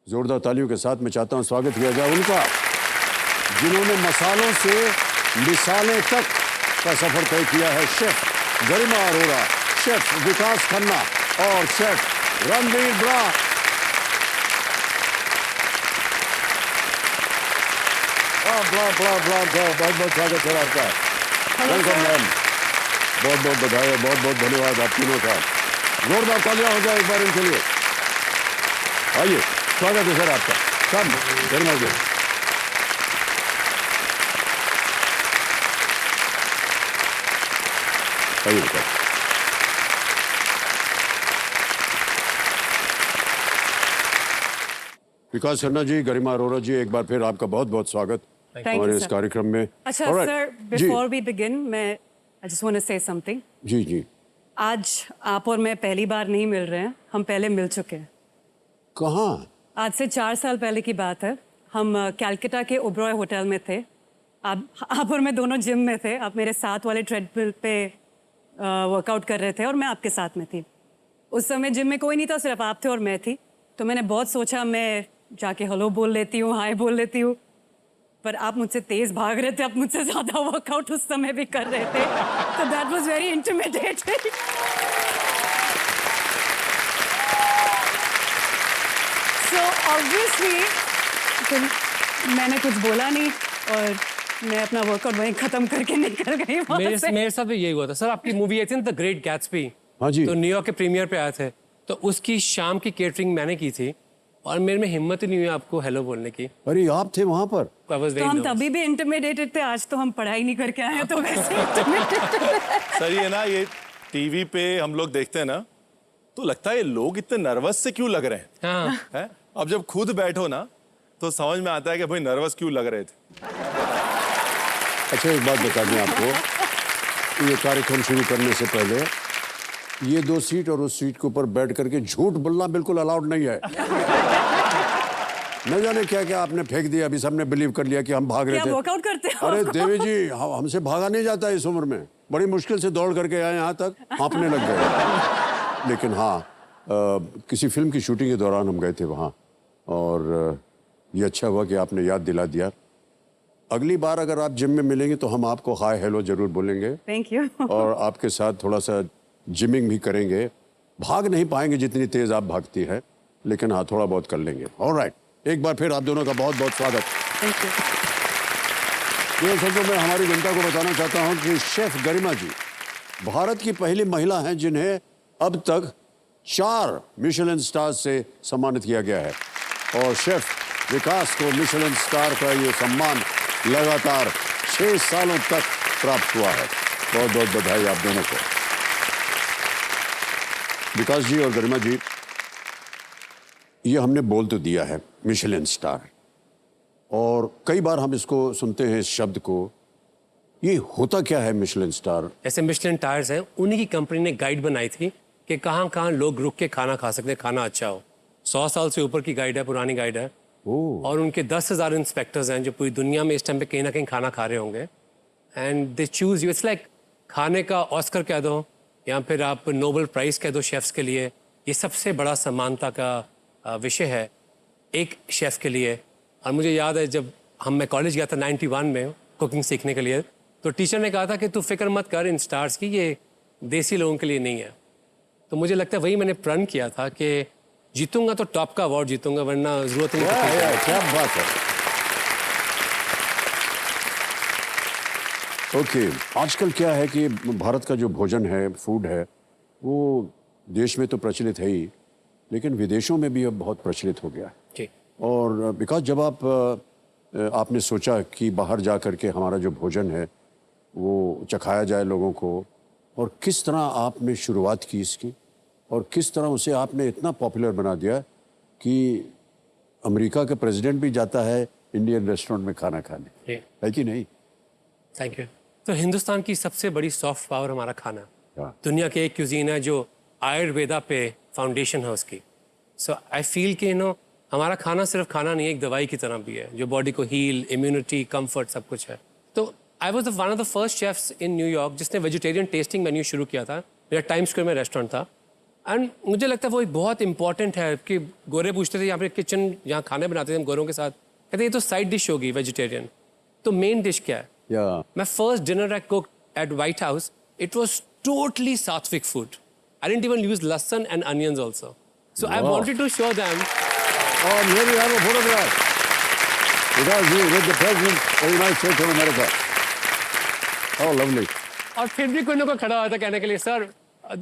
जोरदार तालियों के साथ मैं चाहता हूं स्वागत किया जाए उनका, जिन्होंने मसालों से मिसालें तक का सफर तय किया है। शेफ गरिमा अरोड़ा, शेफ विकास खन्ना और शेफ रणवीर ब्रा। बहुत बहुत स्वागत है आपका। वेलकम मैम, बहुत बहुत बधाई, बहुत बहुत धन्यवाद आप तीनों का। जोरदार तालियां हो जाए एक बार इनके लिए। आइए, स्वागत है सर आपका। कम गरिमा जी। आइए बेटा। विकास खन्ना जी, गरिमा अरोड़ा जी, एक बार फिर आपका बहुत बहुत स्वागत हमारे इस कार्यक्रम में। अच्छा सर, बिफोर वी बिगिन, मैं I just want to say something. जी जी। आज आप और मैं पहली बार नहीं मिल रहे हैं, हम पहले मिल चुके हैं। कहाँ? आज से 4 साल पहले की बात है। हम कैलकाटा के ओबरॉय होटल में थे। आप और मैं दोनों जिम में थे। आप मेरे साथ वाले ट्रेडमिल पे वर्कआउट कर रहे थे और मैं आपके साथ में थी। उस समय जिम में कोई नहीं था, सिर्फ आप थे और मैं थी। तो मैंने बहुत सोचा मैं जाके हेलो बोल लेती हूँ, हाय बोल लेती हूँ, पर आप मुझसे तेज भाग रहे थे, आप मुझसे ज्यादा वर्कआउट उस समय भी कर रहे थे। तो that was very intimidating. So obviously मैंने कुछ बोला नहीं और मैं अपना वर्कआउट वहीं खत्म करके निकल गई वहां से। मेरे साथ भी यही हुआ था सर। आपकी मूवी आई थी ना द ग्रेट गैट्सबी, हाँ जी। तो न्यूयॉर्क के प्रीमियर पे आए थे, तो उसकी शाम की केटरिंग मैंने की थी और मेरे में हिम्मत ही नहीं हुई आपको हेलो बोलने की। अरे आप थे वहां पर? तो हम तभी भी इंटिमिडेटेड थे, आज तो हम पढ़ाई नहीं करके आए तो वैसे सर ये ना, ये टीवी पे हम लोग देखते हैं ना, तो लगता है ये लोग इतने नर्वस से क्यों लग रहे हैं। हाँ। है? अब जब खुद बैठो ना तो समझ में आता है कि भाई नर्वस क्यों लग रहे थे। अच्छा, एक बात बता दें आपको, ये कार्यक्रम शुरू करने से पहले ये 2 सीट और उस सीट के ऊपर बैठ करके झूठ बोलना बिल्कुल अलाउड नहीं है। न जाने क्या क्या आपने फेंक दिया, अभी सबने बिलीव कर लिया कि हम भाग रहे थे। वर्कआउट करते हो? अरे देवी जी, हमसे भागा नहीं जाता इस उम्र में। बड़ी मुश्किल से दौड़ करके आए यहाँ तक, हाँफने लग गए। लेकिन हाँ, किसी फिल्म की शूटिंग के दौरान हम गए थे वहाँ, और ये अच्छा हुआ कि आपने याद दिला दिया। अगली बार अगर आप जिम में मिलेंगे तो हम आपको हाय हेलो जरूर बोलेंगे। Thank you. और आपके साथ थोड़ा सा जिमिंग भी करेंगे। भाग नहीं पाएंगे जितनी तेज आप भागती है, लेकिन हाँ थोड़ा बहुत कर लेंगे। ऑलराइट, एक बार फिर आप दोनों का बहुत बहुत स्वागत। Thank you. दर्शकों, मैं हमारी जनता को बताना चाहता हूं कि शेफ गरिमा जी भारत की पहली महिला हैं जिन्हें अब तक 4 मिशेलिन स्टार से सम्मानित किया गया है, और शेफ विकास को मिशेलिन स्टार का ये सम्मान लगातार 6 सालों तक प्राप्त हुआ है। बहुत बहुत बधाई आप दोनों को। विकास जी और गरिमा जी, ये हमने बोल तो दिया है मिशेलिन स्टार, और कई बार हम इसको सुनते हैं इस शब्द को। ये होता क्या है मिशेलिन स्टार? ऐसे मिशेलिन टायर्स हैं, उन्हीं की कंपनी ने गाइड बनाई थी कि कहाँ कहाँ लोग रुक के खाना खा सकते हैं, खाना अच्छा हो। 100 साल से ऊपर की गाइड है, पुरानी गाइड है। और उनके 10,000 इंस्पेक्टर्स हैं जो पूरी दुनिया में इस टाइम पे कहीं ना कहीं खाना खा रहे होंगे। And they choose you. It's like खाने का ऑस्कर कह दो या फिर आप नोबेल प्राइज कह दो शेफ्स के लिए। ये सबसे बड़ा समानता का विषय है एक शेफ के लिए। और मुझे याद है जब मैं कॉलेज गया था 91 में कुकिंग सीखने के लिए, तो टीचर ने कहा था कि तू फिक्र मत कर इन स्टार्स की, ये देसी लोगों के लिए नहीं है। तो मुझे लगता है वही मैंने प्रण किया था कि जीतूंगा तो टॉप का अवार्ड जीतूंगा, वरना जरूरत नहीं है। क्या बात है। ओके, आजकल क्या है कि भारत का जो भोजन है, फूड है, वो देश में तो प्रचलित है ही, लेकिन विदेशों में भी अब बहुत प्रचलित हो गया है। जी। और बिकॉज जब आपने सोचा कि बाहर जा कर के हमारा जो भोजन है वो चखाया जाए लोगों को, और किस तरह आपने शुरुआत की इसकी, और किस तरह उसे आपने इतना पॉपुलर बना दिया कि अमेरिका का प्रेसिडेंट भी जाता है इंडियन रेस्टोरेंट में खाना खाने, है कि नहीं? Thank you. तो हिंदुस्तान की सबसे बड़ी सॉफ्ट पावर हमारा खाना। हाँ। दुनिया के एक क्यूजीन है जो आयुर्वेदा पे फाउंडेशन है उसकी। सो आई फील कि हमारा खाना सिर्फ खाना नहीं है, एक दवाई की तरह भी है जो बॉडी को हील, इम्यूनिटी, कंफर्ट सब कुछ है। तो I was one of the first chefs in New York जिसने वेजिटेरियन टेस्टिंग मेन्यू शुरू किया था। मेरा टाइम स्क्वायर में रेस्टोरेंट था। एंड मुझे लगता है वो एक बहुत इंपॉर्टेंट है कि गोरे पूछते थे यहाँ पे किचन यहाँ खाने बनाते थे हम गोरों के साथ, कहते ये तो साइड डिश होगी वेजिटेरियन, तो मेन डिश क्या है? या My first dinner I cooked at White House, it was totally Sattvic food. I didn't even use lassan and onions also. So I Wow. wanted to show them. और here we have a photograph. It was you with the President of the United States of America. Oh, lovely. और फिर भी कोई ना कोई खड़ा हुआ था कहने के लिए, sir,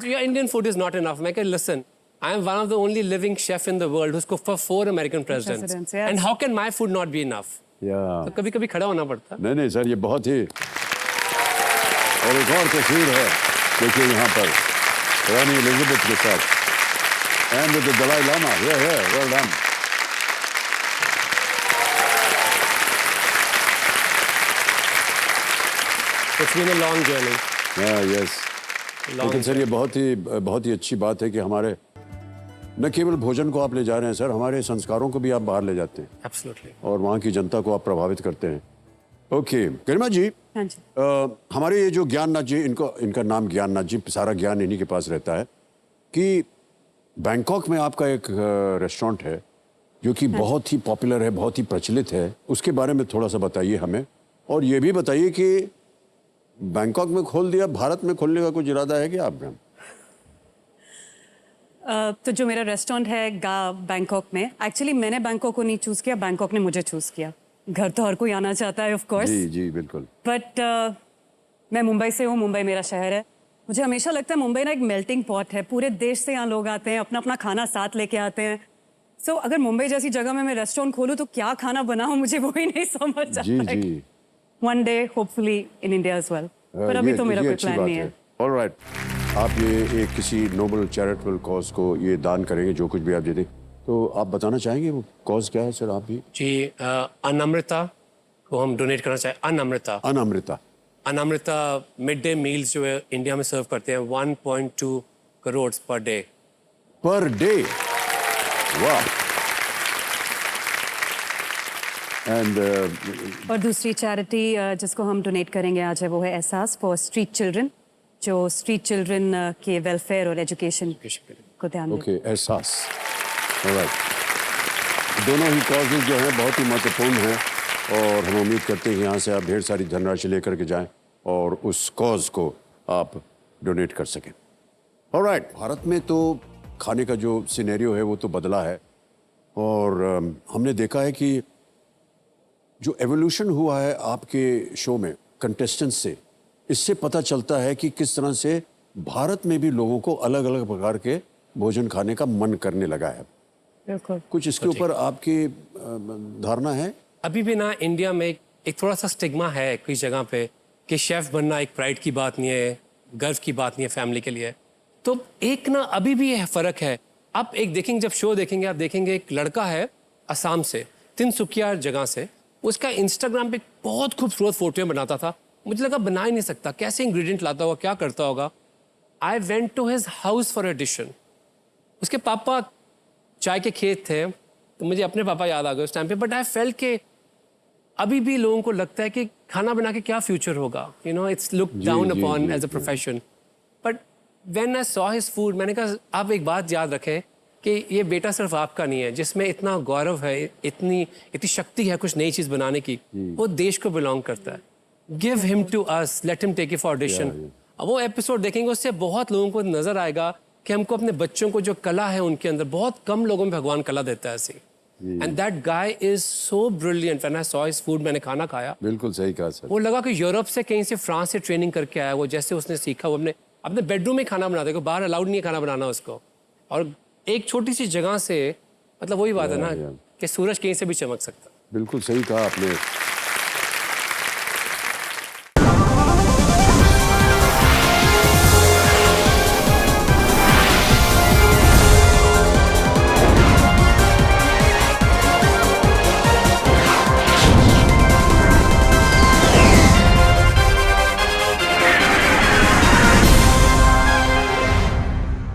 your Indian food is not enough. मैं कहा, listen, I am one of the only living chef in the world who's cooked for 4 American presidents. Presidents, yes. And how can my food not be enough? या तो कभी-कभी खड़ा होना पड़ता. नहीं नहीं सर, ये बहुत ही, और एक और तस्वीर है, देखिए यहाँ पर रानी एलिजाबेथ के साथ and with the Dalai Lama. Well done. It's been a long journey. Yes. लेकिन सर ये बहुत ही अच्छी बात है कि हमारे न केवल भोजन को आप ले जा रहे हैं सर, हमारे संस्कारों को भी आप बाहर ले जाते हैं Absolutely. और वहाँ की जनता को आप प्रभावित करते हैं. ओके गरिमा जी, हाँ जी. हमारे ये जो ज्ञाननाथ जी, इनका नाम ज्ञाननाथ जी, सारा ज्ञान इन्हीं के पास रहता है, कि बैंकॉक में आपका एक रेस्टोरेंट है जो कि बहुत ही पॉपुलर है, बहुत ही प्रचलित है. उसके बारे में थोड़ा सा बताइए हमें, और ये भी बताइए कि बैंकॉक में खोल दिया, भारत में खोलने का कुछ इरादा है क्या आपका? तो जो मेरा रेस्टोरेंट है बैंकॉक में, एक्चुअली मैंने बैंकॉक को नहीं चूज़ किया, बैंकॉक ने मुझे चूज़ किया. घर तो हर कोई आना चाहता है ऑफ कोर्स, जी जी बिल्कुल. बट मैं मुंबई से हूँ, मुंबई मेरा शहर है. मुझे हमेशा लगता है मुंबई ना एक मेल्टिंग पॉट है, पूरे देश से यहाँ लोग आते हैं, अपना अपना खाना साथ लेके आते हैं. सो अगर मुंबई जैसी जगह में मैं रेस्टोरेंट खोलूँ तो क्या खाना बनाऊँ, मुझे वो ही नहीं समझ आता जी है. जी. One day hopefully in India as well, पर अभी तो मेरा कोई प्लान नहीं है. ऑलराइट. आप ये एक किसी नोबल चैरिटेबल कॉज को ये दान करेंगे, जो कुछ भी आप दे दें, तो आप बताना चाहेंगे वो कॉज क्या है सर? आप भी. जी, अनअमृता को हम डोनेट करना चाहें. अनअमृता. अनअमृता मिड डे मील्स जो है इंडिया में सर्व करते हैं 1.2 crore per day. Per day. वाह. एंड और दूसरी चैरिटी जिसको हम डोनेट करेंगे आज है वो है एहसास फॉर स्ट्रीट चिल्ड्रन, जो स्ट्रीट चिल्ड्रन के वेलफेयर और एजुकेशन को ध्यान देते हैं. ओके, एहसास. ऑलराइट. दोनों ही कॉजेज जो हैं बहुत ही महत्वपूर्ण हैं, और हम उम्मीद करते हैं यहाँ से आप ढेर सारी धनराशि लेकर के जाएं और उस कॉज को आप डोनेट कर सकें. ऑलराइट. भारत में तो खाने का जो सिनेरियो है वो तो बदला है, और हमने देखा है कि जो एवोल्यूशन हुआ है आपके शो में कंटेस्टेंट्स से, इससे पता चलता है कि किस तरह से भारत में भी लोगों को अलग अलग प्रकार के भोजन खाने का मन करने लगा है. बिल्कुल. कुछ इसके ऊपर आपकी धारणा है? अभी भी ना इंडिया में एक थोड़ा सा स्टिग्मा है कुछ जगह पे कि शेफ बनना एक प्राइड की बात नहीं है, गर्व की बात नहीं है फैमिली के लिए. तो एक ना अभी भी ये फर्क है. आप एक देखेंगे, जब शो देखेंगे आप देखेंगे एक लड़का है असम से, तिनसुकिया जगह से, उसका इंस्टाग्राम पे बहुत खूबसूरत फोटो बनाता था. मुझे लगा बना ही नहीं सकता, कैसे इंग्रेडिएंट लाता होगा, क्या करता होगा. I went to his house for audition. उसके पापा चाय के खेत थे, तो मुझे अपने पापा याद आ गए उस टाइम पे. बट आई फेल्ट के अभी भी लोगों को लगता है कि खाना बना के क्या फ्यूचर होगा, you know, it's look down upon as a profession. But when I saw his food, मैंने कहा आप एक बात याद रखें कि ये बेटा सिर्फ आपका नहीं है, जिसमें इतना गौरव है, इतनी शक्ति है कुछ नई चीज़ बनाने की, वो देश को बिलोंग करता है. Give him to us, let him take it for audition. अब वो एपिसोड देखेंगे, उससे बहुत लोगों को नजर आएगा कि हमको अपने बच्चों को जो कला है उनके अंदर, बहुत कम लोगों में भगवान कला देता है ऐसी. And that guy is so brilliant. When I saw his food, मैंने खाना खाया, बिल्कुल सही कहा सर. वो लगा कि यूरोप से कहीं से, फ्रांस से ट्रेनिंग करके आया. वो जैसे उसने सीखा, वो अपने बेडरूम में खाना बनाता है, बाहर अलाउड नहीं है खाना बनाना उसको. और एक छोटी सी जगह से, मतलब वही बात है ना कि सूरज कहीं से भी चमक सकता है. बिल्कुल सही कहा आपने.